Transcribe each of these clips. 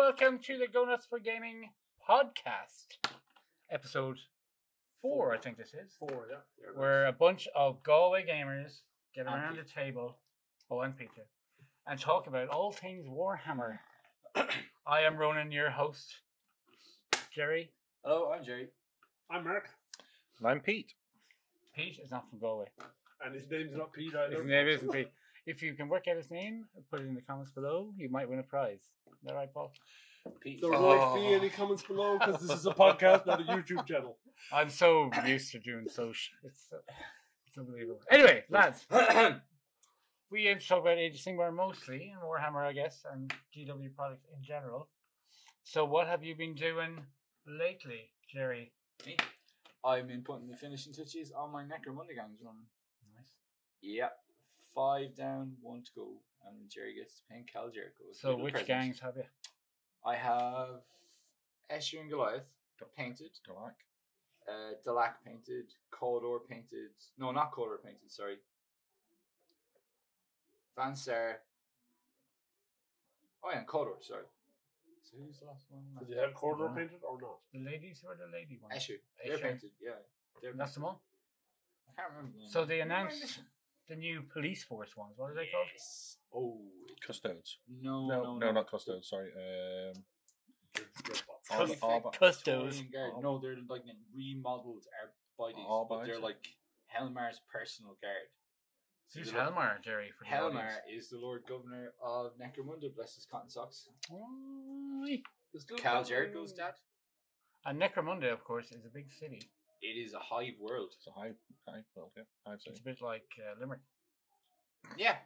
welcome to the GoNuts for Gaming podcast. Episode 4, I think this is. 4, yeah. Where a bunch of Galway gamers get around the table, and Peter, and talk about all things Warhammer. I am Ronan, your host. Jerry. Hello, I'm Jerry. I'm Mark. And I'm Pete. Pete is not from Galway. And his name's not Pete either. His name isn't Pete. If you can work out his name, put it in the comments below. You might win a prize. Is that right, Paul? Pete. There won't be any comments below because this is a podcast, not a YouTube channel. I'm so used to doing social. It's unbelievable. Anyway, lads, we aim to talk about Age of Sigmar mostly, and Warhammer, I guess, and GW products in general. So, what have you been doing lately, Jerry? Me? I've been putting the finishing touches on my Necromunda gangs running. Nice. Yep. 5 down, 1 to go, and Jerry gets to paint Cal Jericho. So, which gangs have you? I have Escher and Goliath painted. Dalak painted. Cawdor painted. No, not Cawdor painted, sorry. Van Sar. Oh, yeah, and Cawdor, sorry. So, who's the last one? Did you have corridor painted or not? The ladies or the lady ones? Escher. They're painted, yeah. That's them all? I can't remember. So, they announced the new police force ones. What are they called? Oh, Custodes. No, not Custodes, sorry. Custodes. No, they're like remodeled bodies, but they're like Helmar's personal guard. Who's Helmar, Jerry? For Helmar is the Lord Governor of Necromunda, bless his cotton socks. Cal Jericho's dad. And Necromunda, of course, is a big city. It is a hive world. It's a hive world, yeah. I'd say. It's a bit like Limerick. Yeah.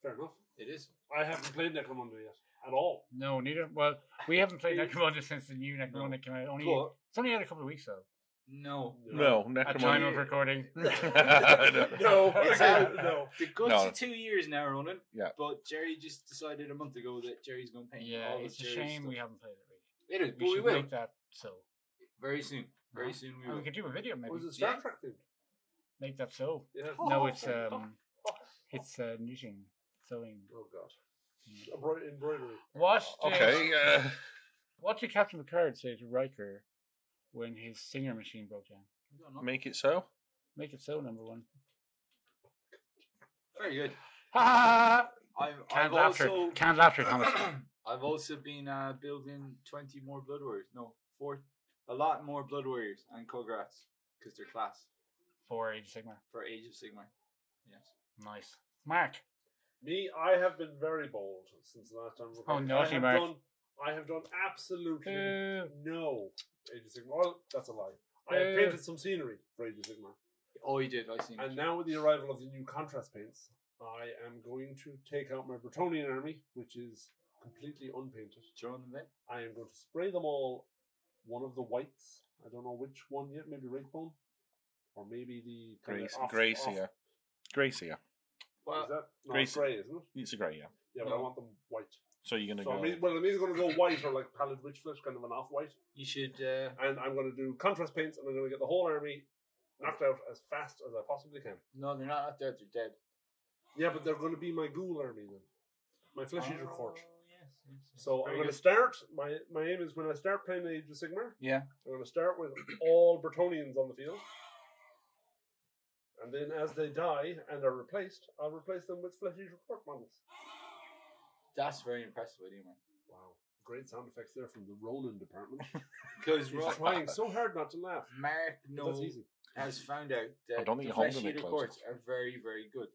Fair enough. It is. I haven't played Necromunda yet at all. No, neither. Well, we haven't played Necromunda since the new Necromunda came out. It's only had a couple of weeks though. No, At time of recording. No. No. The guts of 2 years now, Ronan. Yeah. But Jerry just decided a month ago that Jerry's going to paint all it's a Jerry's shame stuff. we haven't played it really. It is, but We we should will. make that so. Very soon. Very soon we And will. we could do a video maybe. Was it Star Trek themed? Make that so. Yeah. No, it's knitting, sewing. Oh God. Embroidery. What did Captain Picard say to Riker when his singer machine broke down? I don't know. Make it so. Make it so, number 1. Very good. Ha! I've Canned laughter, Thomas. I've also been building 20 more Blood Warriors. No, 4. A lot more Blood Warriors and Kograts because they're class. For Age of Sigmar. For Age of Sigmar. Yes. Nice. Mark. Me, I have been very bold since the last time. Oh, naughty Mark. I have done absolutely Boo. no Age of Sigmar. Well, that's a lie. I have painted some scenery for Age of Sigmar. Oh, you did. I seen. And now with the arrival of the new contrast paints, I am going to take out my Bretonnian army, which is completely unpainted. Throwing them in. I am going to spray them all one of the whites. I don't know which one yet. Maybe Wraithbone, or maybe the Gracia. Gracia. Well, is that no, Gracie. grey, isn't it? It's a grey, yeah. Yeah, but I want them white. So you're gonna So go. I'm either going to go white or like Pallid Witchflesh, kind of an off-white. You should. And I'm going to do contrast paints, and I'm going to get the whole army knocked out as fast as I possibly can. No, they're not dead. They're dead. Yeah, but they're going to be my ghoul army then. My Flesh Eater Court. Yes. So I'm going to start. My aim is when I start playing Age of Sigmar, Yeah. I'm going to start with all Bretonnians on the field. And then as they die and are replaced, I'll replace them with Flesh Eater Court models. That's very impressive idea, man. Wow. Great sound effects there from the Ronan department. Because He's trying so hard not to laugh. Mark That's easy. has found out that I don't think the you hold Flesh them Eater close. Courts are very, very good.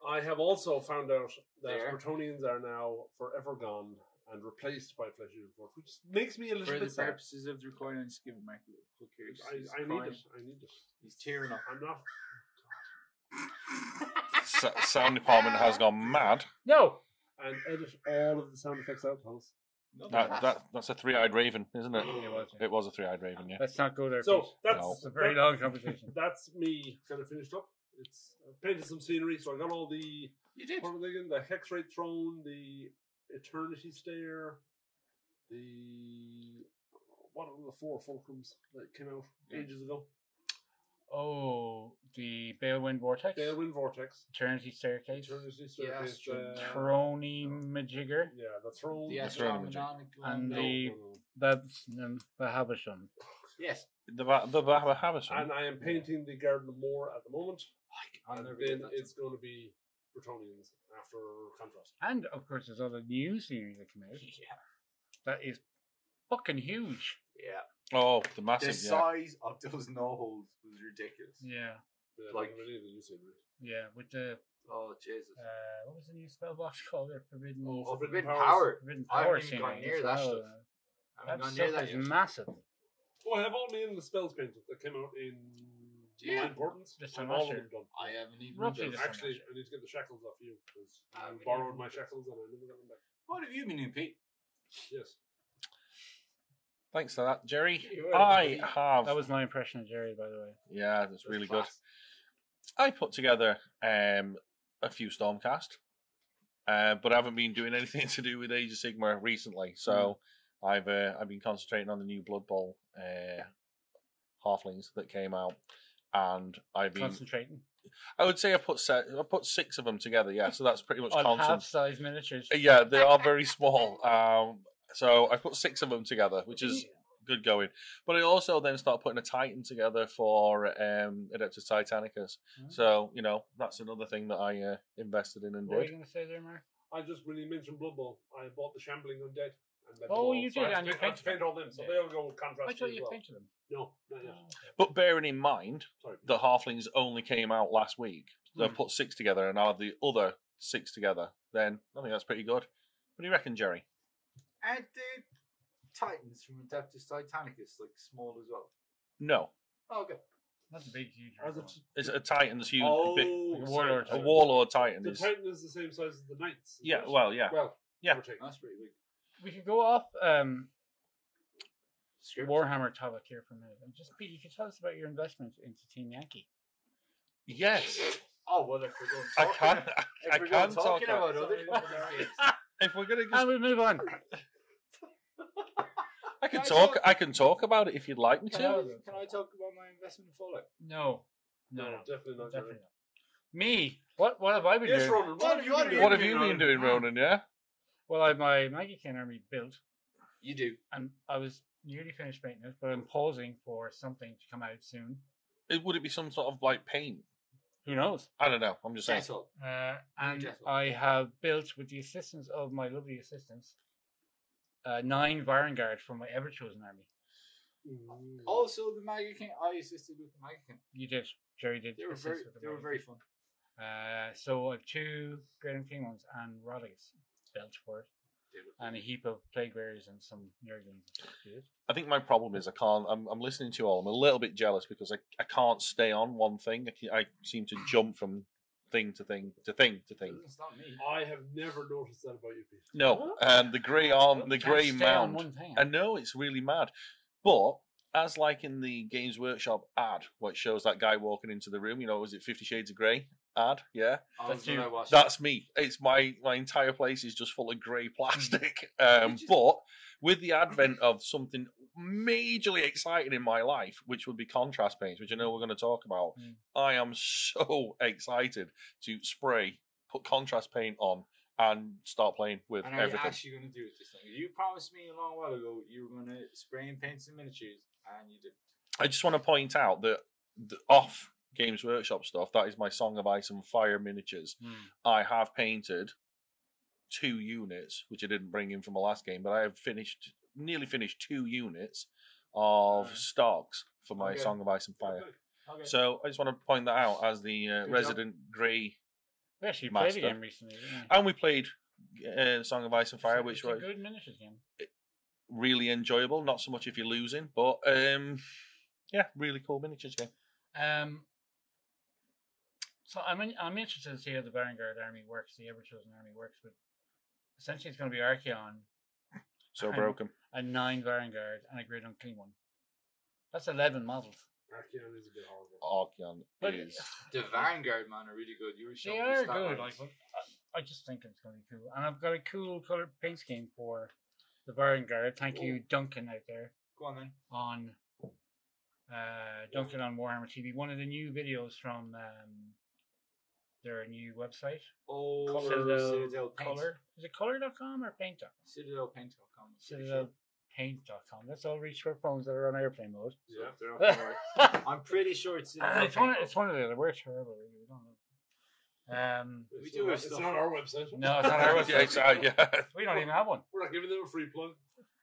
I have also found out that There. Bretonnians are now forever gone and replaced by Flesh Eater Court, which makes me a little For the bit sad. purposes of the recording, just give Mark a little hook here. I need it. I need it. He's tearing up. I'm not. Sound department has gone mad. No! And edit all of the sound effects out, Thomas. No, That's a 3-eyed raven, isn't it? Yeah. It was a 3-eyed raven, yeah. Let's not go there, So Pete. that's It's a very long conversation. That's me kind of finished up. I've painted some scenery, so I got all the. You did. What are they again? The Hexrate Throne, the Eternity Stair, what are the 4 fulcrums that came out ages ago? Oh, the Balewind Vortex. Balewind Vortex. Eternity Staircase. Eternity Staircase. Throny Majigger. Yeah, the Throne. The Throne and No, the no, no. Babs the Habisham. Yes. The Baba Havison. And I am painting the Garden of Moor at the moment. I'll And never then get that. it's going to be Bretonians after contrast. And of course, there's other new series that come out. Yeah. That is fucking huge. Yeah. Oh, the The massive. size of those no holes was ridiculous. Yeah, Yeah, Like- really the new series. yeah. With the Oh Jesus. what was the new spell box called? Forbidden. Oh, Forbidden Powers. Power. Forbidden I Power haven't even gone series near as that well. stuff. I That haven't gone near stuff that is yet. massive. Oh, I have all in the spells painted that came out in Yeah. my importance. This I'm time all last of year. them done. I haven't even Roughly done the that. same. Actually, I need to get the shackles off you because Ah, you we borrowed need- my shackles and I never got them back. What have you been doing, Pete? Yes. Thanks for that, Jerry. You're I welcome. have. That was my impression of Jerry, by the way. Yeah, that's really good. class. I put together a few Stormcast, but I haven't been doing anything to do with Age of Sigma recently. So I've been concentrating on the new Blood Bowl halflings that came out, and I've been. Concentrating I would say I put 6 of them together. Yeah, so that's pretty much on constant. half-size miniatures. Yeah, they are very small. So I put 6 of them together, which is good going. But I also then start putting a Titan together for Adeptus Titanicus. So, that's another thing that I invested in and What were you did. going to say there, Mark? I just, when you mentioned Blood Bowl, I bought the Shambling Undead. And then Oh, the you walls. So did, I have and to you paint- I have to painted paint all them, so Yeah. they'll go contrast I thought as you well. painted them. No, not yet. But bearing in mind, Sorry. the Halflings only came out last week. They've Hmm. put 6 together and are the other 6 together. Then I think that's pretty good. What do you reckon, Jerry? Aren't the Titans from Adeptus Titanicus like small as well? No. Oh, okay. That's a big, huge. Are the one. It's a Titan's huge. Oh, big, Like a sorry. warlord a Titan. Warlord Titan The is. Titan is the same size as the Knights. isn't Yeah, it? well, yeah. Well, Yeah. give or take. That's pretty big. We could go off Script. Warhammer topic here for a minute. And just, Pete, you could tell us about your investment into Team Yankee. Yes. Oh well, if we're going I talking, can. if I we're can going talk talking about. about other companies, If we're gonna, And we move on. I can Can I talk. talk? I can talk about it if you'd like me can to. I talk about my investment in Fallout? No. No, definitely not. Definitely not. Me? What have I been Yes, doing? Ronan. What have you What been have doing? What have you been doing, Ronan? Yeah. Well, I have my Magican army built, You do. and I was nearly finished painting it, but I'm pausing for something to come out soon. Would it be some sort of like paint? Who knows? I don't know. I'm just saying. Gentle. And Gentle. I have built, with the assistance of my lovely assistants, 9 Varangard from my ever-chosen army. Also, the Magic I assisted with the Magic. You did. Jerry did. They were assist very, with the they were Magican. very fun. So I have 2 Great and King ones and Roddigs built for it, and a heap of Plague Bearers and some Nurglings. I think my problem is I can't. I'm listening to you all. I'm a little bit jealous because I can't stay on one thing. I seem to jump from thing to thing to thing to thing. It's not me. I have never noticed that about you, Pete. No, the grey arm, the grey Can't stay on mound. one thing. I know it's really mad, but as like in the Games Workshop ad, what shows that guy walking into the room, was it 50 Shades of Grey ad? Yeah, That's you. that's me. It's my entire place is just full of grey plastic. But with the advent of something majorly exciting in my life, which would be contrast paints, which I know we're going to talk about, I am so excited to put contrast paint on, and start playing with And are you everything. actually going to do it this thing? You promised me a long while ago you were going to spray and paint some miniatures, and you did. I just want to point out that the off Games Workshop stuff, that is my Song of Ice and Fire miniatures. I have painted 2 units, which I didn't bring in from my last game, but I have nearly finished 2 units of stocks for my Okay. Song of Ice and Fire. Okay. So I just want to point that out as the job. resident grey. We actually Master. played a game recently, didn't we? And we played Song of Ice and Fire, It's a- which it's a was good miniatures game. really enjoyable. Not so much if you're losing, but yeah, really cool miniatures game. So I'm interested to see how the Varangard army works, the Ever-Chosen army works, but essentially it's going to be Archeon, So And- broken. a 9 Varangard, and a Great Unclean one. That's 11 models. Archeon is a bit horrible. Archeon But is. The Vanguard man are really good. You were they showing me are the stat good. lines. Like, but I just think it's going to be cool. And I've got a cool color paint scheme for the Varangard. Thank you, Duncan, out there Go on then. on Duncan on Warhammer TV. One of the new videos from their new website. Oh, Citadel Paint. Color. Is it color.com or paint.com? CitadelPaint.com. CitadelPaint.com. Let's all reach for phones that are on airplane mode. Yeah, they're up for it. I'm pretty sure it's It's one of the other. We're terrible. We don't know. We do have It's stuff. not our website. No, it's not our website. Yeah. We don't even have one. We're not giving them a free plug.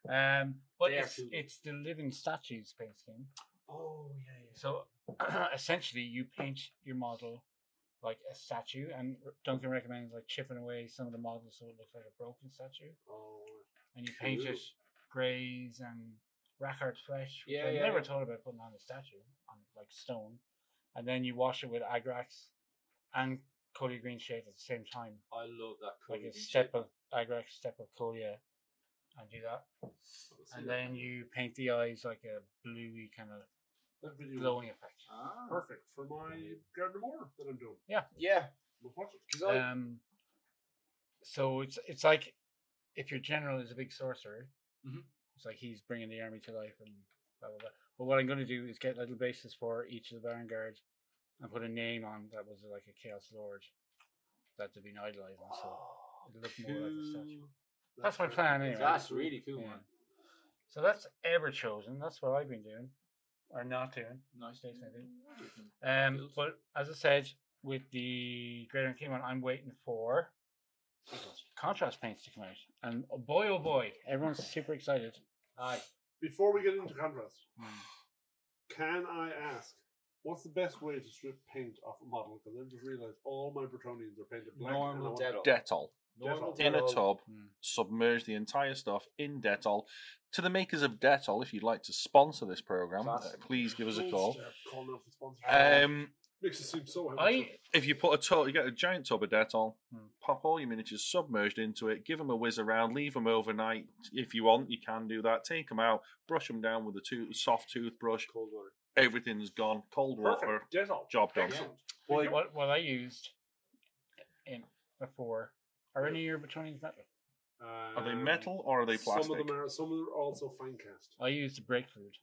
But They are cool. it's the Living Statues paint scheme. Oh, yeah. So essentially, you paint your model like a statue, and Duncan recommends like chipping away some of the models so it looks like a broken statue. Oh, And you paint it greys and rackhard flesh. Which Yeah, I yeah, never yeah. thought about putting on a statue on like stone, and then you wash it with agrax and Colia green shade at the same time, I love that. like colour a green step shade. of agrax, step of Colia, and do that. And then you paint the eyes like a bluey kind of that video glowing effect. Ah. perfect for my Garden Moor that I'm doing. Yeah. We'll watch it. 'Cause I, So it's like if your general is a big sorcerer, Mhm. it's like he's bringing the army to life and blah blah blah. But what I'm going to do is get little bases for each of the vanguard and put a name on that was like a chaos lord that they've been idolizing. So it'll look more like a statue. That's my plan anyway. That's really cool, Yeah. man. So that's ever chosen. That's what I've been doing or not doing. Nice. States maybe. But as I said, with the Greater King one, I'm waiting for contrast paints to come out, and oh boy, everyone's super excited. Aye. Before we get into contrast, Hmm. can I ask, what's the best way to strip paint off a model? Because I've just realised all my Bretonians are painted black. Normal and I want- Dettol. Dettol. Normal Dettol. In a Dettol. tub, Hmm. submerge the entire stuff in Dettol. To the makers of Dettol, if you'd like to sponsor this program, Class. please give us a Don't call. start calling out for sponsorship. Makes Makes it seem so If you put you get a giant tub of Dettol, Hmm. pop all your miniatures submerged into it, give them a whiz around, leave them overnight. If you want, you can do that. Take them out, brush them down with a soft toothbrush. Cold water. Everything's gone. Cold water. Perfect. Dettol. Job done. Excellent. What I used in before are any of your Bretonians metal? Are they metal or are they plastic? Some of them are. Some of them are also fine cast. I used the brake fluid.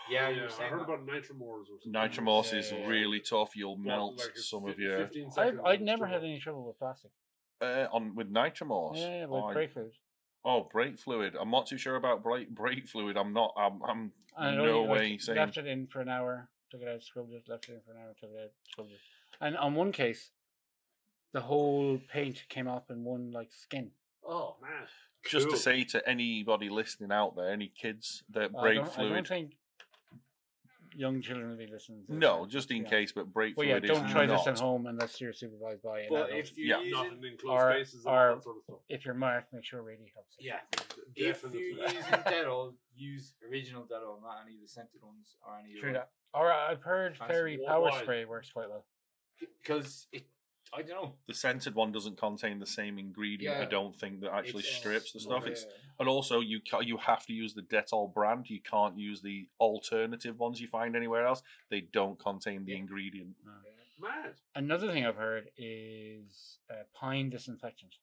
Yeah, you were I saying heard that. about nitromores or something. Nitromorse is Yeah. really tough. You'll But, melt like, it's some of 15 your seconds I'd and never it's had done. any trouble with plastic. with Nitromorse. Yeah, with Oh, brake fluid. brake fluid. I'm not too sure about brake fluid. I'm not. I'm And no way saying. left it in for an hour, took it out, scrubbed it, left it in for an hour, took it out, scrubbed it. And on one case, the whole paint came off in one like skin. Oh man. Just to Cool. say to anybody listening out there, any kids that I brake don't fluid. think young children will be listening. To No, this. just in Yeah. case. But brake Well, yeah, fluid don't is try not. this at home unless you're supervised by an But adult. if you're Yeah. using, Not in enclosed Or- spaces and or- all that sort of stuff. If you're marked, make sure really helps. yeah, if Definitely. you're using Dettol, use original Dettol, not any of the scented ones or any of True the that. Or I've heard Fancy. fairy Why- power why? spray works quite well. because it. I don't know. The scented one doesn't contain the same ingredient. I Yeah. don't think that actually It's- strips the stuff. yeah. It's and also you have to use the Dettol brand. You can't use the alternative ones you find anywhere else. They don't contain the Yeah. ingredient. Mad. Another thing I've heard is pine disinfectant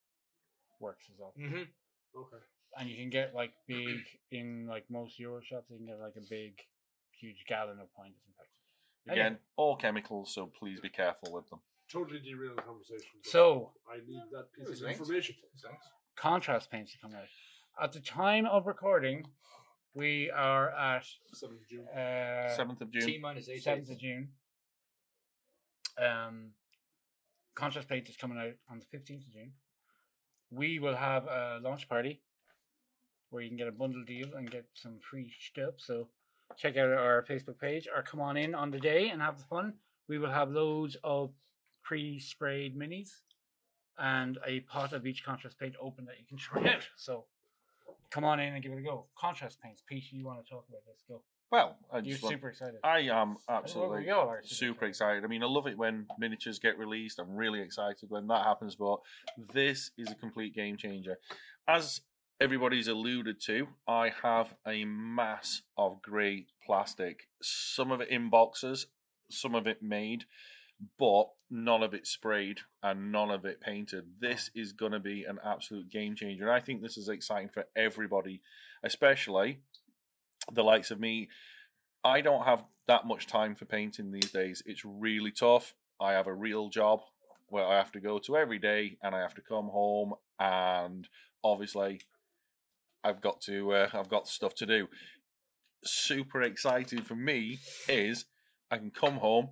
works as well. Mm-hmm. Okay. And you can get like big in like most Euro shops. You can get like a big, huge gallon of pine disinfectant. Again, all chemicals, so please be careful with them. Totally derailed the conversation. but So I need that piece was of nice. information. contrast paints to come out. At the time of recording, we are at 7th of June. 7th of June. T minus 8 7th of June. Contrast paint is coming out on the 15th of June. We will have a launch party where you can get a bundle deal and get some free stuff. So check out our Facebook page or come on in on the day and have fun. We will have loads of pre-sprayed minis and a pot of each contrast paint open that you can try out. So come on in and give it a go. Contrast paints. Pete, you want to talk about this? Go. Well, You're super excited. I am Well, absolutely we all are super excited. I mean, I love it when miniatures get released. I'm really excited when that happens, but this is a complete game changer. As everybody's alluded to, I have a mass of grey plastic. Some of it in boxes, some of it made, but none of it sprayed and none of it painted. This is going to be an absolute game changer. And I think this is exciting for everybody, especially the likes of me. I don't have that much time for painting these days. It's really tough. I have a real job where I have to go to every day, and I have to come home, and obviously, I've got stuff to do. Super exciting for me is I can come home,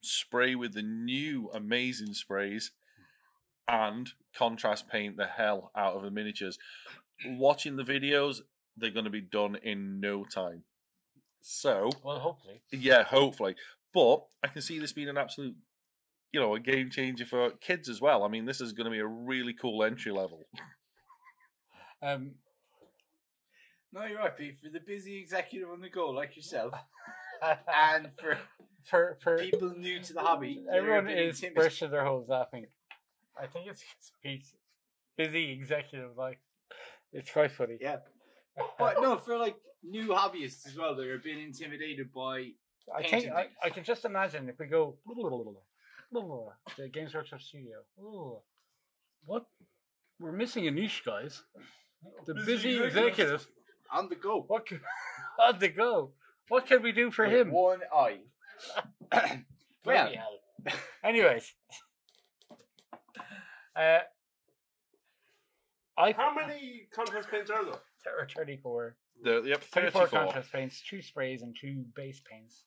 spray with the new amazing sprays, and contrast paint the hell out of the miniatures. Watching the videos, they're going to be done in no time. So, well, hopefully, yeah, hopefully. But I can see this being an absolute, a game changer for kids as well. I mean, this is going to be a really cool entry level. No, you're right, Pete. For the busy executive on the go like yourself, and for people new to the hobby, everyone is bursting their holes laughing. I think it's Pete's busy executive life. It's quite funny. Yeah, but no, for like new hobbyists as well, they're being intimidated by. I think I can just imagine if we go the Games Workshop studio. What? We're missing a niche, guys. The busy executive. On the go. On the go. What can we do for him? One eye. Well, anyways. How many contrast paints are there? There are 34. 34 contrast paints, 2 sprays and 2 base paints.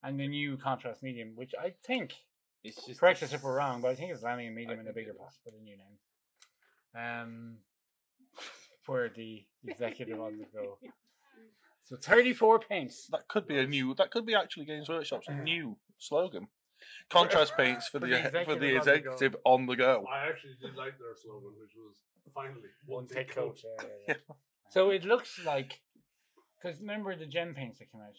And the new contrast medium, which I think, it's just correct us if we're wrong, but I think it's landing a medium in a bigger pot for the new name. For the executive on the go. So 34 paints. That could be actually Games Workshop's new slogan. Contrast paints for the executive on the go. I actually did like their slogan, which was finally one take coat. Yeah. So it looks like, because remember the gem paints that came out,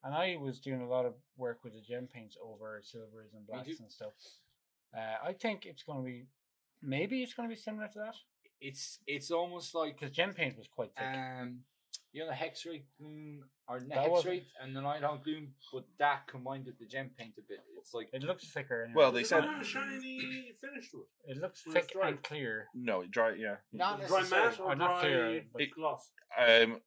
and I was doing a lot of work with the gem paints over silvers and blacks and stuff. I think it's going to be, maybe it's going to be similar to that. It's almost like, because gem paint was quite thick. The hex rate gloom or the hex rate and the Nighthawk gloom, but that combined with the gem paint a bit, it's like it looks thicker. Anyway. Well, they said a shiny finish to it. It looks thick and clear. No, it dry. Yeah, not dry matte or not clear. Gloss.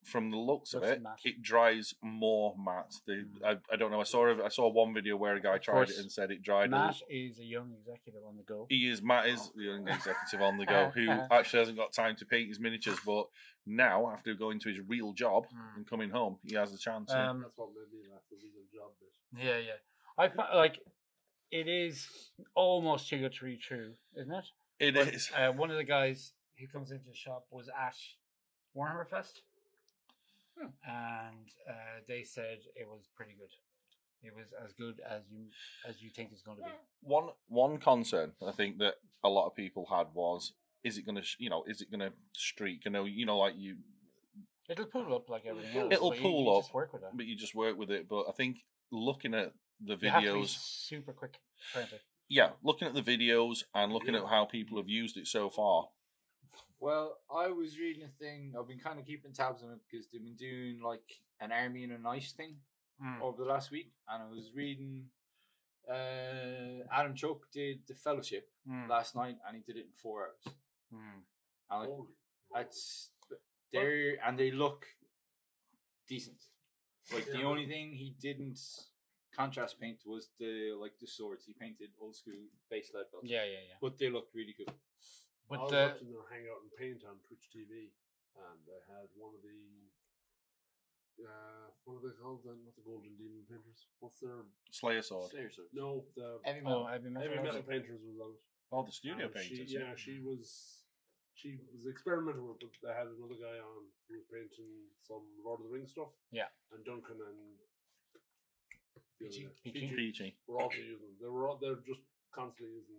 From the looks of it, matte. it dries more matte. I don't know. I saw one video where a guy tried it and said it dried. Matt is a young executive on the go. Matt is the young executive on the go who actually hasn't got time to paint his miniatures, but now after going to his real job and coming home, he has the chance. That's what made me laugh. The real job bit. Yeah. I like it is almost too good to be true, isn't it? It is. One of the guys who comes into the shop was at Warhammer Fest, and they said it was pretty good. It was as good as you think it's going to be. One concern I think that a lot of people had was, is it going to streak? Like you. It'll pull up like everything else. It'll pull up, just work with it. but you just work with it. But I think looking at the You have to be videos, super quick, apparently. yeah, looking at the videos and looking at how people have used it so far. Well, I was reading a thing. I've been kind of keeping tabs on it because they've been doing like an army and a nice thing over the last week, and I was reading. Adam Choke did the Fellowship last night, and he did it in 4 hours. And they look decent. Like the only thing he didn't contrast paint was the swords. He painted old school base lead belts. Yeah. But they looked really good. But I was watching their Hangout and Paint on Twitch TV, and they had one of the what are they called then? Not the Golden Demon painters. What's their Slayer sword? No, the Heavy Metal. Heavy Metal painters was on it. Oh, the studio painters. She was experimenting with it, but they had another guy on who was painting some Lord of the Rings stuff. Yeah. And Duncan and PG. were also using them. They're just constantly using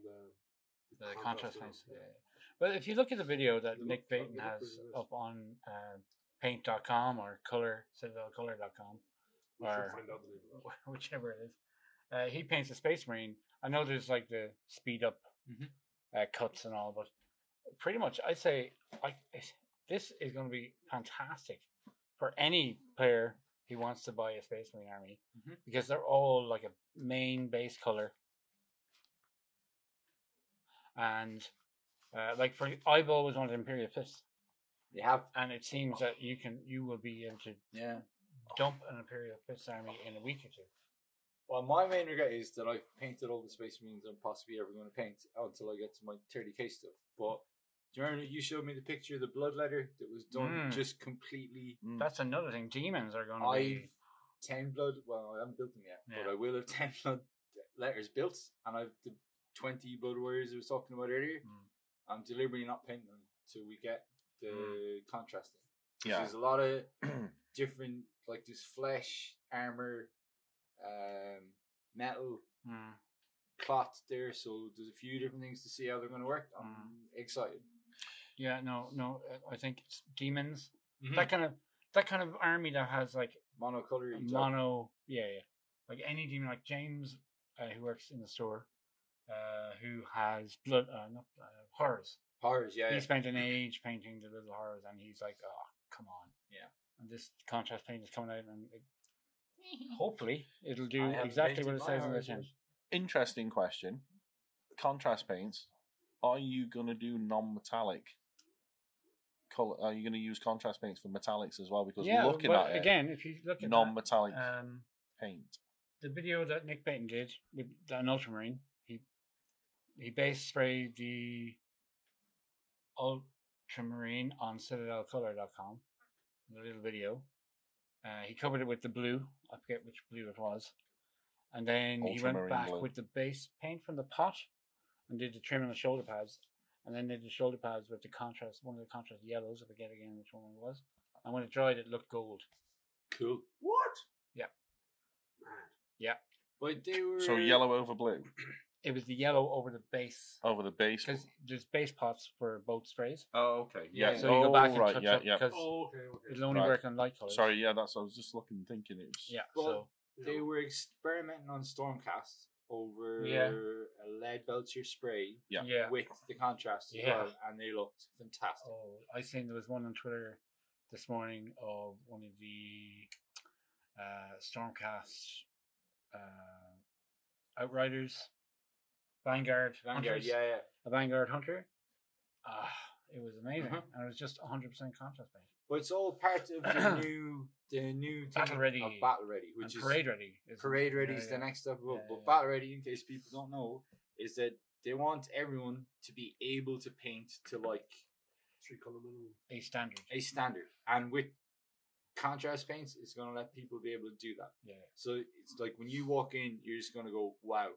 the contrast paints. Yeah. But if you look at the video that Nick Baton has up on paint.com or citadelcolor.com or whichever it is, he paints a Space Marine. I know there's like the speed up cuts and all, but pretty much I'd say this is going to be fantastic for any player who wants to buy a Space Marine army because they're all like a main base color. And I've always wanted Imperial Fists. They have, and it seems that you will be able to dump an Imperial Fist army in a week or two. Well, my main regret is that I've painted all the Space Marines I'm possibly ever going to paint until I get to my 30k stuff. But do you remember you showed me the picture of the bloodletter that was done just completely? That's another thing. Demons are going to I've be 10 blood. Well, I haven't built them yet, but I will have 10 blood letters built, and I've the 20 blood warriors I was talking about earlier. I'm deliberately not painting them till we get the contrasting. Yeah, There's a lot of different, like there's flesh, armor, metal, cloth there, so there's a few different things to see how they're going to work. I'm excited. Yeah, no, I think it's demons. That kind of army that has like monocolor, like any demon, like James, who works in the store, who has blood, horrors. Horrors, yeah. He spent an age painting the little horrors, and he's like, "Oh, come on." Yeah. And this contrast paint is coming out, and hopefully it'll do exactly what it says in the tin. Interesting question. Contrast paints. Are you going to do non-metallic color? Are you going to use contrast paints for metallics as well? Because looking at it, again, if you look at non-metallic paint, the video that Nick Baton did with an Ultramarine, he base sprayed the Ultramarine on CitadelColor.com. The little video. He covered it with the blue. I forget which blue it was. And then he went back with the base paint from the pot and did the trim on the shoulder pads. And then did the shoulder pads with the contrast, one of the contrast yellows, I forget again which one it was. And when it dried, it looked gold. Cool. What? Yeah. Man. Yeah. But they were... So yellow over blue? It was the yellow over the base. Over the base? Because there's base pots for both sprays. Oh, okay. Yeah. So you go back and touch up because it'll only work on light colours. Sorry, I was just looking, thinking it was... Yeah, so... They were experimenting on Stormcast over a lead belcher spray with the contrast as well, and they looked fantastic. Oh, I seen there was one on Twitter this morning of one of the Stormcast Outriders, Vanguard, hunters, a Vanguard hunter. It was amazing, and it was just 100% contrast paint. But it's all part of the new Battle Ready, which is Parade Ready. Parade Ready is the next step above. But Battle Ready, in case people don't know, is that they want everyone to be able to paint to like 3-color minimum, a standard, and with contrast paints, it's going to let people be able to do that. Yeah. So it's like when you walk in, you're just going to go, wow.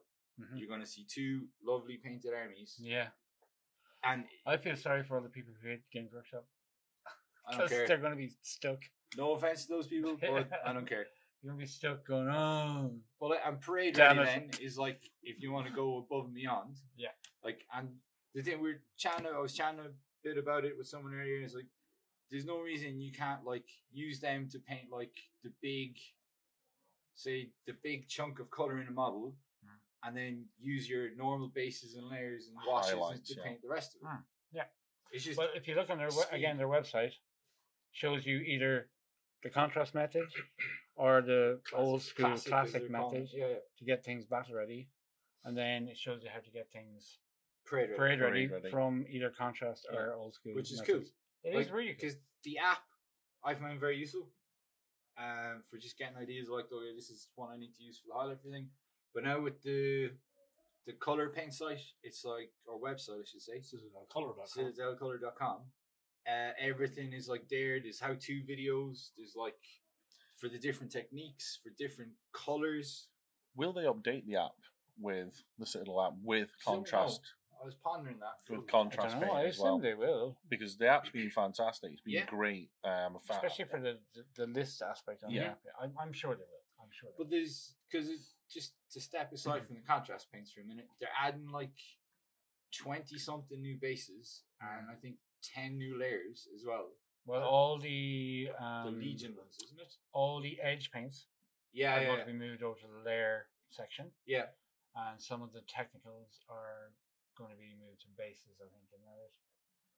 You're going to see two lovely painted armies. Yeah. And I feel sorry for all the people who hate Games Workshop. I don't care. They're going to be stuck. No offense to those people, but I don't care. You're going to be stuck going, oh. Well, and Parade Ready then is like, if you want to go above and beyond. Yeah. Like, and the thing I was chatting a bit about it with someone earlier, and it's like, there's no reason you can't, like, use them to paint, like, the big chunk of colour in a model, and then use your normal bases and layers and washes to paint the rest of it. Yeah. It's just... Well, if you look on their website, shows you either the contrast method or the old school classic method to get things battle ready, and then it shows you how to get things parade ready from either contrast or old school, which is methods. Cool. It is really cool because the app I find very useful for just getting ideas like, okay, this is what I need to use for the highlight everything. But now with the color paint site, it's like, or website I should say, CitadelColor.com. Everything is like there's how-to videos. There's like for the different techniques, for different colors. Will they update the app with the Citadel app with contrast? I was pondering that. With contrast paint I as well. assume they will, because the app's been fantastic. It's been great, especially for the list aspect on the app. I'm sure they will. I'm sure. But there's because it's just to step aside from the contrast paints for a minute. They're adding like 20 something new bases and I think 10 new layers as well. Well, all the Legion ones, isn't it? All the edge paints are going to be moved over to the layer section. Yeah. And some of the technicals are going to be moved to bases, I think, isn't that it?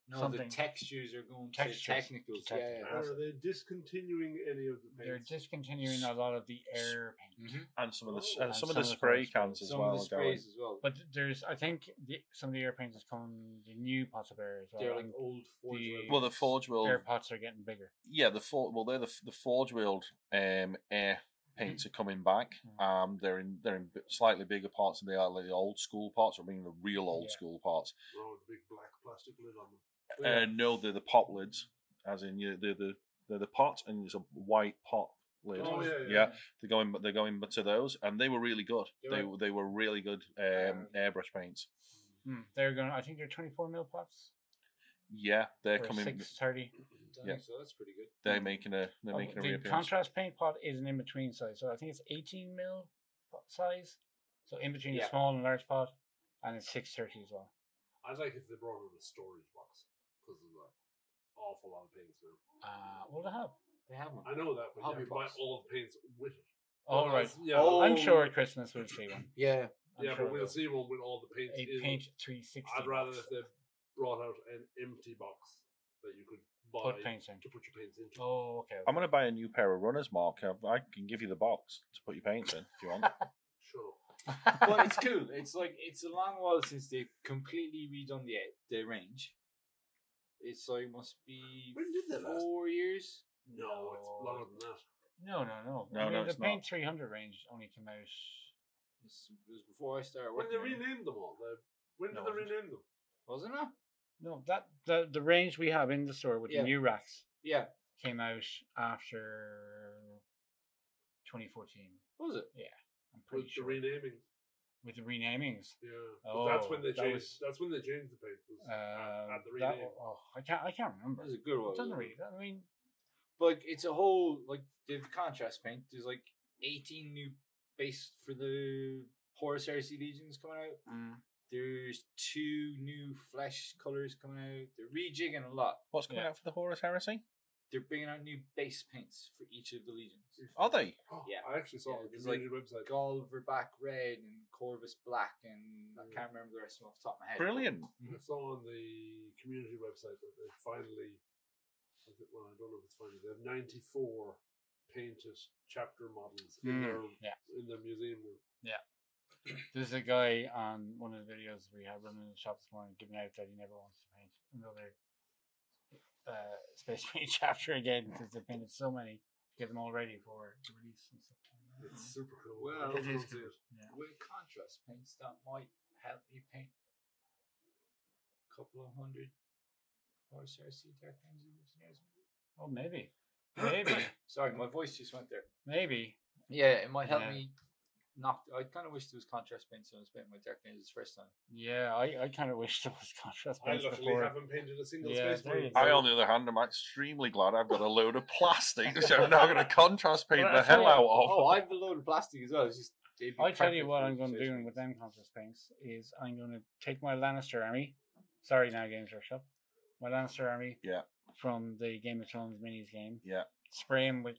No, something. the textures are going Textures. to technicals. To technicals. Yeah. And are they discontinuing any of the paints? They're discontinuing a lot of the air paint. Mm-hmm. And some of the Oh. and And some of some the of the spray sprays. cans as Some well. of the are going. sprays as well. But there's, I think, some of the air paints is coming, the new pots of air as well. They're like and old Forge the- World Well, the paints. Forge World, air pots are getting bigger. yeah, they're the Forge World air paints are coming back. They're in slightly bigger pots than they are like the old school pots, or meaning the real old Yeah. school pots. Oh, with the big black plastic lid on them. No, they're the pot lids, as in they're the pot, and it's a white pot lid. Oh, yeah. They're going to those, and they were really good. They They were really good airbrush paints. They're going. I think they're 24 mil pots. Yeah, they're Or coming. 630. Yeah. So that's pretty good. They're making a The reappearance. contrast paint pot is an in between size, so I think it's 18 mil size. So in between Yeah. a small and large pot, and it's 630 as well. I'd like if they brought in a storage box because there's an awful lot of paints now. What do they have? They have one. I know that, but Hobby you have to buy box. all the paints with it. Oh, right. Yeah, Oh. I'm sure at Christmas we'll see one. Yeah. I'm yeah, sure but we'll we'll. see one with all the paints A in. paint 360. I'd rather box. if they brought out an empty box that you could buy Put paints in. to put your paints into. Oh, okay. I'm going to buy a new pair of runners, Mark. I can give you the box to put your paints in if you want. Shut up. But it's cool. It's like it's a long while since they've completely redone the range. It's like must be When did they last? 4 years. No, it's longer than that. No. No, no, the it's Paint not. 300 range only came out. It was before I started When working. they on it. renamed them all. When did No, they it wasn't. rename them? Wasn't it? No, that the range we have in the store with Yeah. the new racks Yeah. came out after 2014. Was it? I'm pretty With sure. the renaming. With the renamings. Yeah. Oh, that's when they that changed. was- That's when they changed the paint. Was at the That, rename. I can't remember. It was a good one. It doesn't really. I mean, But like it's a whole like the contrast paint. There's like 18 new base for the Horus Heresy Legions coming out. There's 2 new flesh colors coming out. They're rejigging a lot. What's coming Yeah. out for the Horus Heresy? They're bringing out new base paints for each of the legions. Are they? Oh, Yeah. I actually saw Yeah, it on the there's community website. Galverback red and Corvus black, and I can't remember the rest of them off the top of my head. Brilliant. I saw on the community website that they finally, well, I don't know if it's finally, they have 94 painted chapter models in their museum room. there's a guy on one of the videos we had running in the shop this morning giving out that he never wants to paint another Space Marine chapter again because they painted so many to get them all ready for release and stuff. It's super cool. Well, I it don't is see cool. it. Yeah. With contrast paints, that might help me paint a couple of hundred Horus Heresy Dark Angel Mercenaries. Oh, maybe. Maybe. Sorry, my voice just went there. Maybe. Yeah, it might help Yeah. me knock. I kind of wish there was contrast paints when I was painting my Dark Angels first time. Yeah, I kind of wish there was contrast I paints luckily before. haven't painted a single Yeah, Space there you Marine. go. I, on the other hand, am extremely glad I've got a load of plastic, which I'm now going to contrast paint Well, the I tell hell you- out of. Oh, I have a load of plastic as well. It's just. it'd be I tell you perfect what for I'm going to Space do Marines. with them contrast paints is I'm going to take my Lannister army. Sorry, now Games Workshop. My Lannister army. Yeah. From the Game of Thrones minis game. Yeah. Spray them with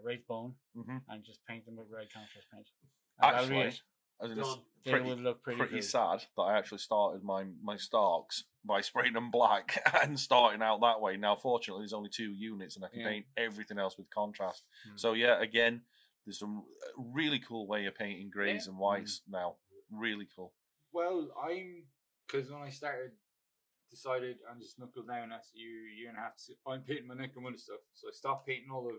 Wraithbone Mm-hmm. and just paint them with red contrast paint. And that'll be Actually, it. I was gonna Done. They pretty, will look pretty pretty good. sad that I actually started my Starks by spraying them black and starting out that way. Now, fortunately, there's only 2 units and I can Yeah. paint everything else with contrast. Mm. So, yeah, again, there's some really cool way of painting greys and whites now. Really cool. Well, because when I started, decided I'm just knuckled down after year and a half. I'm painting my Necromunda stuff, so I stopped painting all of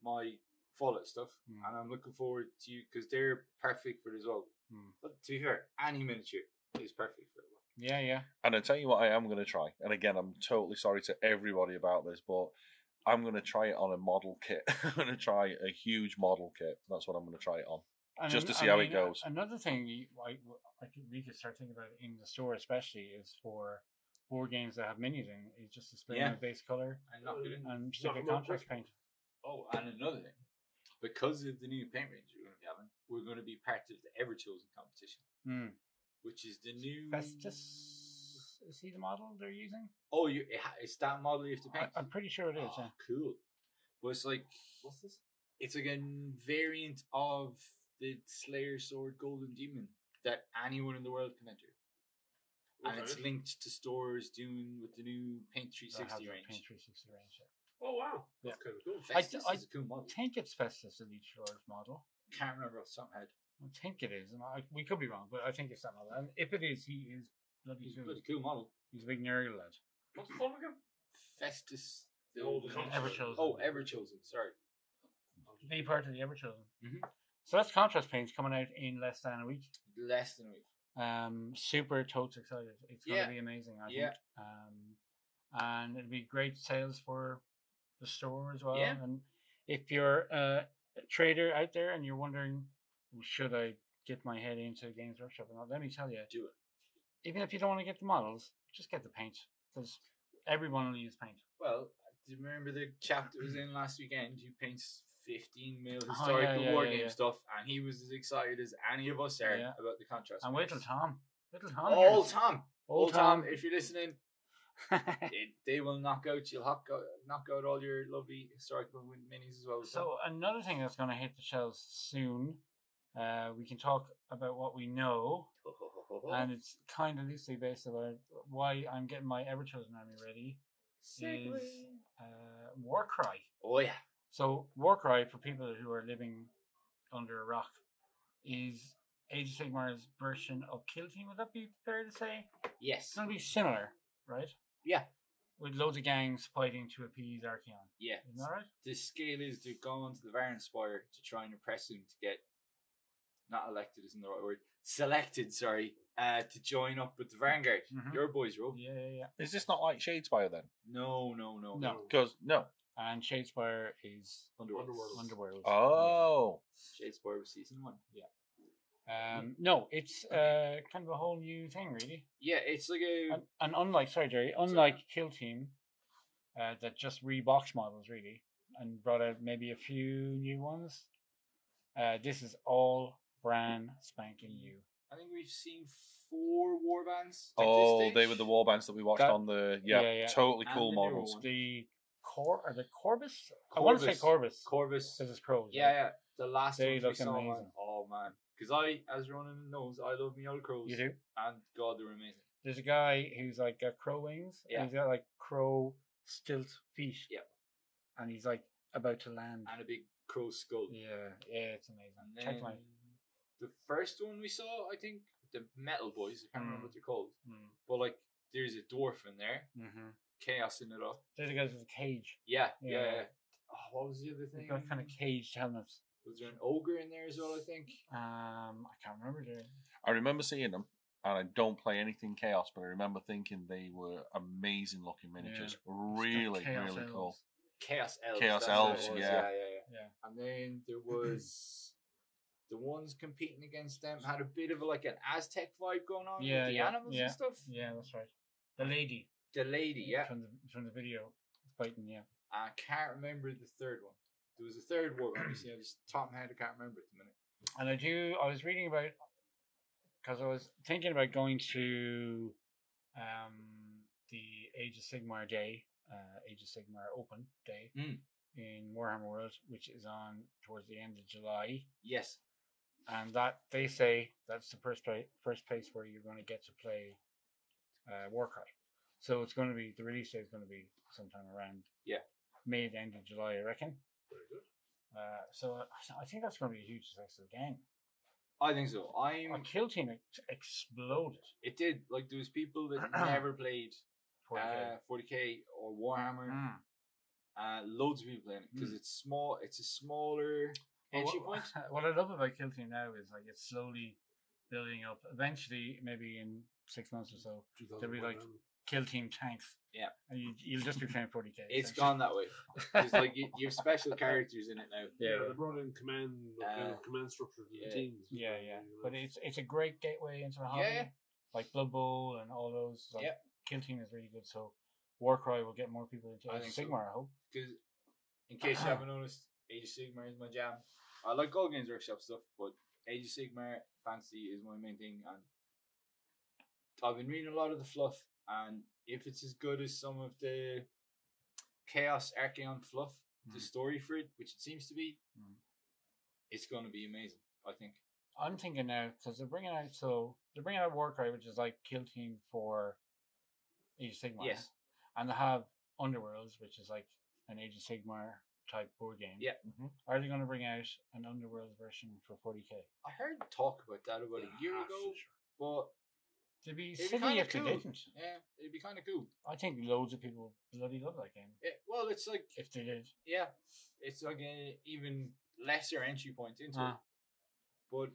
my Fallout stuff, and I'm looking forward to you because they're perfect for it as well. But to be fair, any miniature is perfect for it. Yeah, yeah. And I'll tell you what I am going to try. And again, I'm totally sorry to everybody about this, but I'm going to try it on a model kit. I'm going to try a huge model kit. That's what I'm going to try it on. And Just to I see how it mean, goes. Another thing we could start thinking about in the store, especially, is for board games that have minis in, is just to spray Yeah. in a base color And knock it in. and stick Knock a 'em out contrast quick. paint. Oh, and another thing, because of the new paint range we're going to be having, we're going to be part of the Ever Chosen competition, which is the new Festus, is he the model they're using? Oh, it's that model you have to paint. I'm pretty sure it is. Oh, Yeah. cool. But it's like, What's this? it's like a variant of the Slayer Sword Golden Demon that anyone in the world can enter. and it's linked to stores doing with the new Paint 360 range. Paint 360 range. Yeah. Oh wow, Yeah. that's kind of cool. Festus is a cool model. I think it's Festus Elite Shores model. Can't remember off the top of my head. I think it is, and we could be wrong, but I think it's that model. And if it is, he is bloody He's a cool. bloody cool model. He's a big nerdy lad. What's the colour again? Festus. The Ever Chosen. Oh, Ever Chosen. Sorry. Be part of the Ever Chosen. Mhm. So that's contrast paints coming out in less than a week. Less than a week. Super totes excited. It's going to be amazing, I think. And it'll be great sales for the store as well. Yeah. And if you're a trader out there and you're wondering, should I get my head into Games Workshop or not, let me tell you, Do it. even if you don't want to get the models, just get the paint, because everyone will use paint. Well, do you remember the chap that was in last weekend who paints 15 mil historical war game stuff, and he was as excited as any of us are about the contrast. And wait till Tom. Old Tom, Tom. if you're listening, they will knock out. You'll knock out all your lovely historical minis as well. So another thing that's going to hit the shelves soon, we can talk about what we know, and it's kind of loosely based about why I'm getting my Ever Chosen army ready. Is Warcry. Oh yeah. So Warcry, for people who are living under a rock, is Age of Sigmar's version of Kill Team. Would that be fair to say? Yes. It's going to be similar, right? Yeah. With loads of gangs fighting to appease Archeon. Yeah. Isn't that right? The scale is they're going to the Varn Spire to try and impress him to get, not elected isn't the right word, selected, sorry, to join up with the Vanguard. Mhm. Your boys, Rob. Yeah. Is this not like Shadespire then? No. Because no. And Shadespire is Underworld. Oh. Shadespire was season 1. Yeah. No, it's kind of a whole new thing, really. Yeah, it's like a... And unlike, sorry, Jerry, unlike Kill Team, that just reboxed models, really, and brought out maybe a few new ones, this is all brand spanking new. I think we've seen 4 warbands. They were the warbands that we watched on the... Yeah, totally cool models. The Corbus? I want to say Corbus. Corbus. Because it's pros. Yeah. The last they one look we saw, amazing. man. Oh, man. Because as Ronan knows, I love me old crows. You do? And God, they're amazing. There's a guy who's like got crow wings. Yeah. And he's got like crow stilt feet. Yeah. And he's like about to land. And a big crow skull. Yeah, it's amazing. And Check my... The first one we saw, I think, the Metal Boys, I can't remember what they're called. But like, there's a dwarf in there. Mm-hmm. Chaos in it all. There's a guy with a cage. Yeah. Oh, what was the other thing? They've got kind of caged helmets. Was there an ogre in there as well, I think? I can't remember. I remember seeing them, and I don't play anything Chaos, but I remember thinking they were amazing looking miniatures. Yeah. Really cool. Chaos Elves. Chaos Elves, yeah. And then there was the ones competing against them had a bit of an Aztec vibe going on with the animals and stuff. Yeah, that's right. The lady. From the video. Fighting, yeah. I can't remember the third one. There was a third one, obviously. I just top of my head, I can't remember at the minute. And I was reading about, because I was thinking about going to the Age of Sigmar Day, Age of Sigmar Open Day in Warhammer World, which is on towards the end of July. Yes. And that they say that's the first place where you're going to get to play Warcry. So it's going to be, the release date is going to be sometime around end of July, I reckon. Very good. So I think that's going to be a huge success of the game. I think so. Our Kill Team exploded. It did. Like, there was people that never played 40k or Warhammer. Loads of people playing it because it's small. It's a smaller entry point. What I love about Kill Team now is like it's slowly building up. Eventually, maybe in 6 months or so, there'll be like Kill Team tanks. Yeah. And you'll just be playing 40k. It's gone that way. It's like you have special characters in it now. Yeah, they brought in command structure to the teams. Yeah. But it's a great gateway into the hobby. Yeah. Like Blood Bowl and all those. Like, Kill Team is really good. So Warcry will get more people into Age of Sigmar, I hope. Because in case you haven't noticed, Age of Sigmar is my jam. I like all Games Workshop stuff, but Age of Sigmar fantasy is my main thing. And I've been reading a lot of the fluff, and if it's as good as some of the Chaos Archeon fluff, the story for it, which it seems to be, it's going to be amazing, I think. I'm thinking now because they're bringing out Warcry, which is like Kill Team for Age of Sigmar. Yes. And they have Underworlds, which is like an Age of Sigmar type board game. Yeah. Are they going to bring out an Underworlds version for 40k? I heard talk about that about a year ago, but It'd be it'd be silly kind if of they cool. didn't. Yeah, it'd be kind of cool. I think loads of people bloody love that game. Well, it's like If they did. yeah, it's like an even lesser entry point into it. But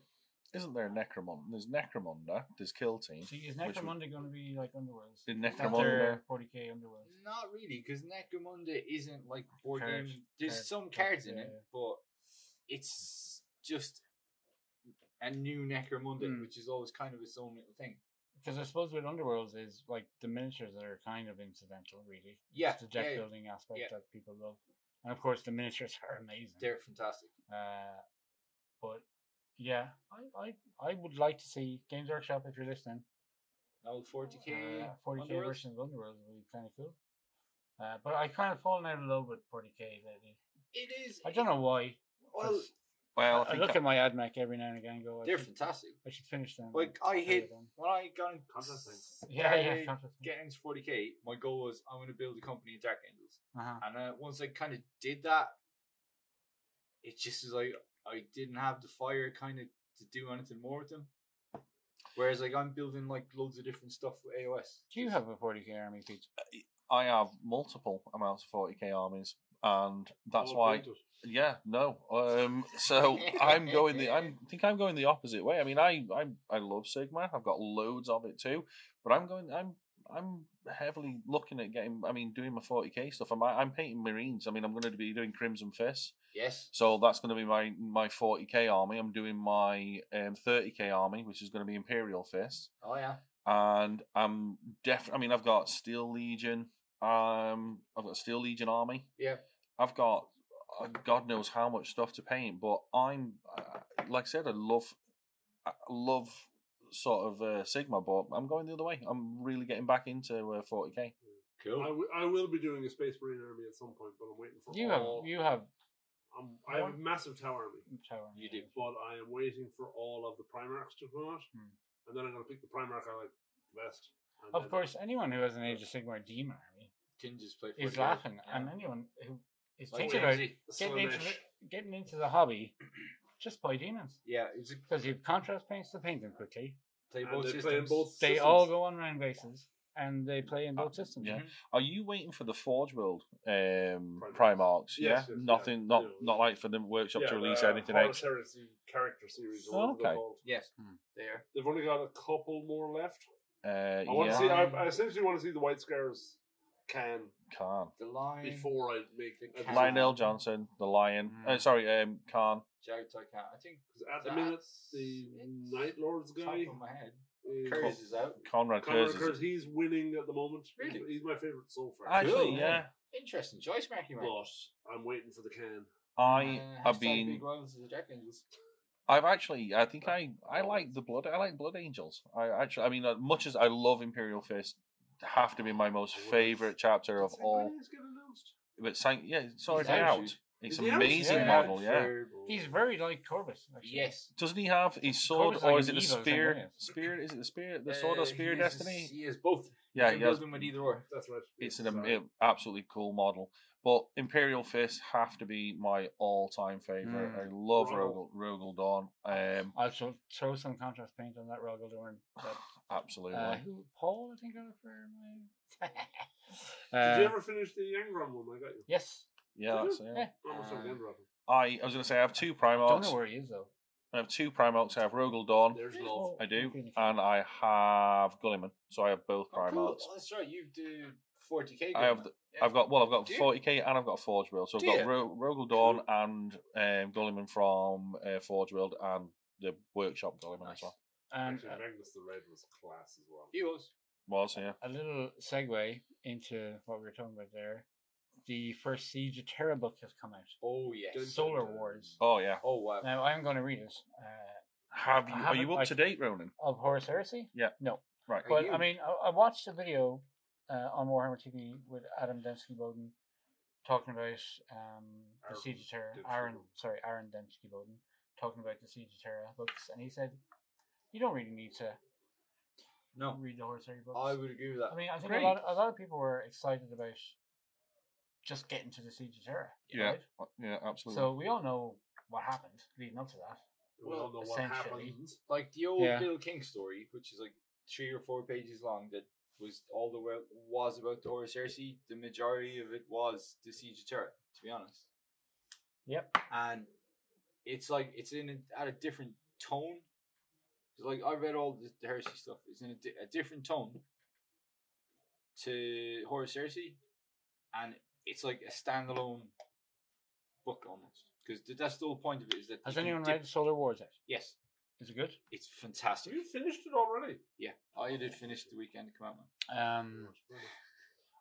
Isn't there Necromunda? There's Necromunda. There's Kill Team. See, is Necromunda going to be like Underworlds? Is Is that Necromunda- their 40k Underworlds? not really, because Necromunda isn't like board Cards. game. There's Cards. some cards in Yeah, it, yeah. but it's just a new Necromunda, which is always kind of its own little thing. Because I suppose with Underworlds is like the miniatures that are kind of incidental, really. Yeah, It's the deck yeah, building aspect yeah. that people love. And of course, the miniatures are amazing. They're fantastic. But yeah, I would like to see Games Workshop, if you're listening, No 40k. 40k Underworlds? version of Underworlds would be kind of cool. But I kind of fallen out of love with 40k lately. It is. I don't know why. Well, Well, I look at my AdMech every now and again and go, they're fantastic. I should finish them. Like I hit when I got into Yeah. getting into 40k. My goal was I'm going to build a company in Dark Angels, Uh-huh. and once I kind of did that, it just was like I didn't have the fire kind of to do anything more with them. Whereas like I'm building like loads of different stuff with AOS. Do you have a 40k army, Pete? I have multiple amounts of 40k armies, and that's why. Yeah, no. So I'm going I think I'm going the opposite way. I mean, I love Sigma. I've got loads of it too, but I'm heavily looking at doing my 40k stuff. I'm painting Marines. I mean, I'm going to be doing Crimson Fists. Yes. So that's going to be my 40k army. I'm doing my 30k army, which is going to be Imperial Fists. Oh yeah. And I'm I've got Steel Legion. I've got Steel Legion army. Yeah. I've got God knows how much stuff to paint, but I'm like I said, I love sort of Sigma, but I'm going the other way. I'm really getting back into 40k. Cool. I will be doing a Space Marine army at some point, but I'm waiting for You have I have a massive tower army. You do. But I am waiting for all of the Primarchs to come out, and then I'm going to pick the Primarch I like the best. Of course, anyone who has an Age of Sigmar Demon army Can just play. is 40k. laughing, Yeah. and anyone who is Like thinking about Whimsy. getting into the hobby, just buy demons Yeah, it's a because you have contrast paints to paint them quickly. play And both they systems. play in both They systems. all go on round bases, and they play in both systems. Yeah. Are you waiting for the Forge World Primarchs. Primarchs? Yes, Yeah. yes, Nothing. yeah. Not like for the workshop to release anything Horus else. Heresy character series. Or Oh, whatever they're okay. called. Yes, they are. They've only got a couple more left. I I want to yeah. see. I essentially want to see the White Scars can Khan. The Lion. before I make The a Can. Lionel Johnson, the Lion. Sorry, Khan. Jared Tycan. I think Because at the minute, the Night Lords guy top of my head. is Curtis is out. Conrad Conrad Kurz. Kurz. He's winning at the moment. Really? He's my favorite so far. Actually, Cool. yeah. Interesting choice, Marky Mark. But I'm waiting for the can. I've Hashtag been. Big Rivals of the Dark Angels. I think I like the blood. I like Blood Angels. Much as I love Imperial Fist, have to be my most favorite chapter of all. When is it announced? But it's already out, out. dude. It's Is an he out? amazing Yeah. model. Yeah. He's very like Corvus. Actually. Yes. Doesn't he have his sword, Corvus or like is it an the Evo, isn't spear? it? Spear? Is it the spear? The sword or spear he is- destiny? He is both. Yeah, you he can has. build them with either or. That's right. It's Sorry. an absolutely cool model. But Imperial Fist have to be my all-time favorite. I love Rogel Dawn. I'll throw some contrast paint on that Rogel Dorn. Absolutely. Paul, I think, got it for my. Did you ever finish the Angron one I got you? Yes. Yeah, that's Did it. Yeah. I must have the Angron. I was going to say I have two I don't Primarchs. know where he is though. I have two Primarchs. I have Rogel Dawn. There's love. I do, Okay. and I have Gulliman. So I have both Oh, cool. Primarchs. Oh, that's right. You do 40k. I have. I've got Do you? 40k and I've got Forge World. So I've Do got you? Rogel Dawn and Gulliman from Forge World and the Workshop Gulliman as well. And Actually, Magnus the Red was class as well. He was. Yeah. a little segue into what we were talking about there. The first Siege of Terra book has come out. Oh yes. Solar Wars. Oh yeah. Oh wow. Now I'm going to read it. Have you? I Are you haven't, up to date, Ronan? Of Horus Heresy? Yeah. No. Right. But you? I mean, I watched a video on Warhammer TV with Adam Dembski-Bowden talking about the Siege of Terra. Aaron Dembski-Bowden talking about the Siege of Terra books, and he said you don't really need to read the Horse books. I would agree with that. I mean, I think a lot of people were excited about just getting to the Siege of Terra. Yeah, right? yeah, absolutely. So we all know what happened leading up to that. We don't know what happens. Like the old Bill King story, which is like 3 or 4 pages long, that was all the way was about the Horus Heresy. The majority of it was the Siege of Terra, to be honest. Yep. And it's like it's at a different tone. It's like I read all the Heresy stuff. It's in a different tone to Horus Heresy, and it's like a standalone book almost. Because that's the whole point of it. Is that has anyone read Solar Wars yet? Yes. Is it good? It's fantastic. You finished it already? Yeah, I did finish the weekend to come out.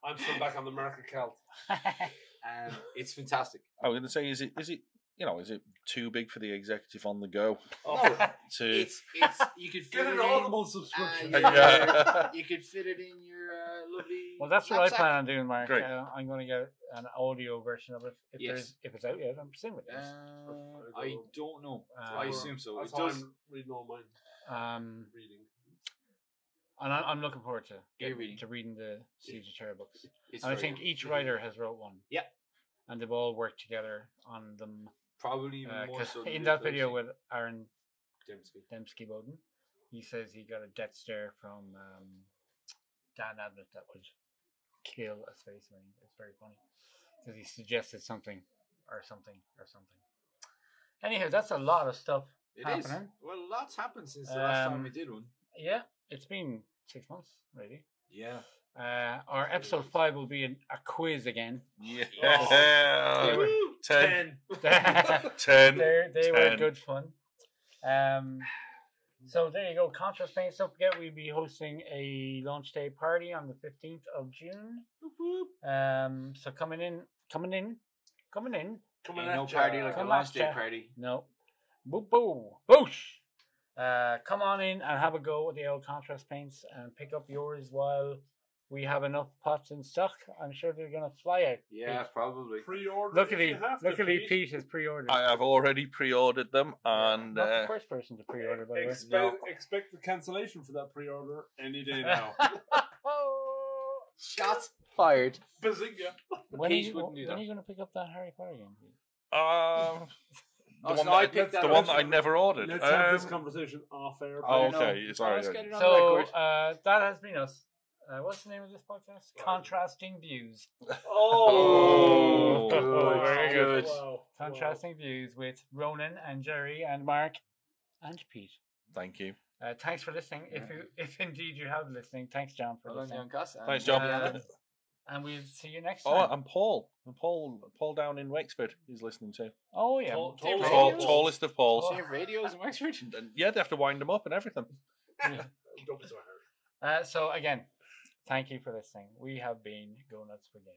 I'm still back on the Market Celt. It's fantastic. I was going to say, is it too big for the executive on the go? It's you could fit get an Audible subscription. You could fit it in your lovely. Well, that's what knapsack. I plan on doing, Mark. Great. I'm going to get an audio version of it if it's out yet. I'm assuming it is. I don't know. I assume so. That's It does. I'm reading all mine. Reading. And I'm looking forward to reading the Siege of Terra books. And I think each writer has wrote one. Yeah. And they've all worked together on them. Probably even more so. In that video with Aaron Dembski Bowden, he says he got a death stare from Dan Abnett that would kill a Space Marine. It's very funny because he suggested something. Anyhow, that's a lot of stuff happening. Is. Well, lots happened since the last time we did one. Yeah, it's been 6 months, really. Yeah. Our episode 5 will be a quiz again. Yeah. Oh. 10. 10. They were good fun. So there you go. Contrast Paints. Don't forget, we'll be hosting a launch day party on the 15th of June. So coming in. No party like a launch day party. No. Boo boo. Boosh. Come on in and have a go at the old Contrast Paints and pick up yours while we have enough pots in stock. I'm sure they're going to fly out. Yeah, Pete. probably. Pre-order. Luckily, Pete has pre-ordered. I have already pre-ordered them, and not the first person to pre-order, by the way. Expect the cancellation for that pre-order any day now. Shots fired. Bazinga. When are you going to pick up that Harry Potter game, Pete? The one that I never ordered. Let's have this conversation off air. Okay, sorry. So that has been us. What's the name of this podcast? Contrasting Views. Oh, very good. Wow. Contrasting Views with Ronan and Jerry and Mark and Pete. Thank you. Thanks for listening. If indeed you have listening, thanks, John, for listening. Thanks, John. And we'll see you next time. Oh, and Paul. Paul down in Wexford is listening too. Oh, yeah. Tallest of Pauls. Do you have radios in Wexford? Yeah, they have to wind them up and everything. Don't be so hard. So, again, thank you for listening. We have been GoNuts for Gaming.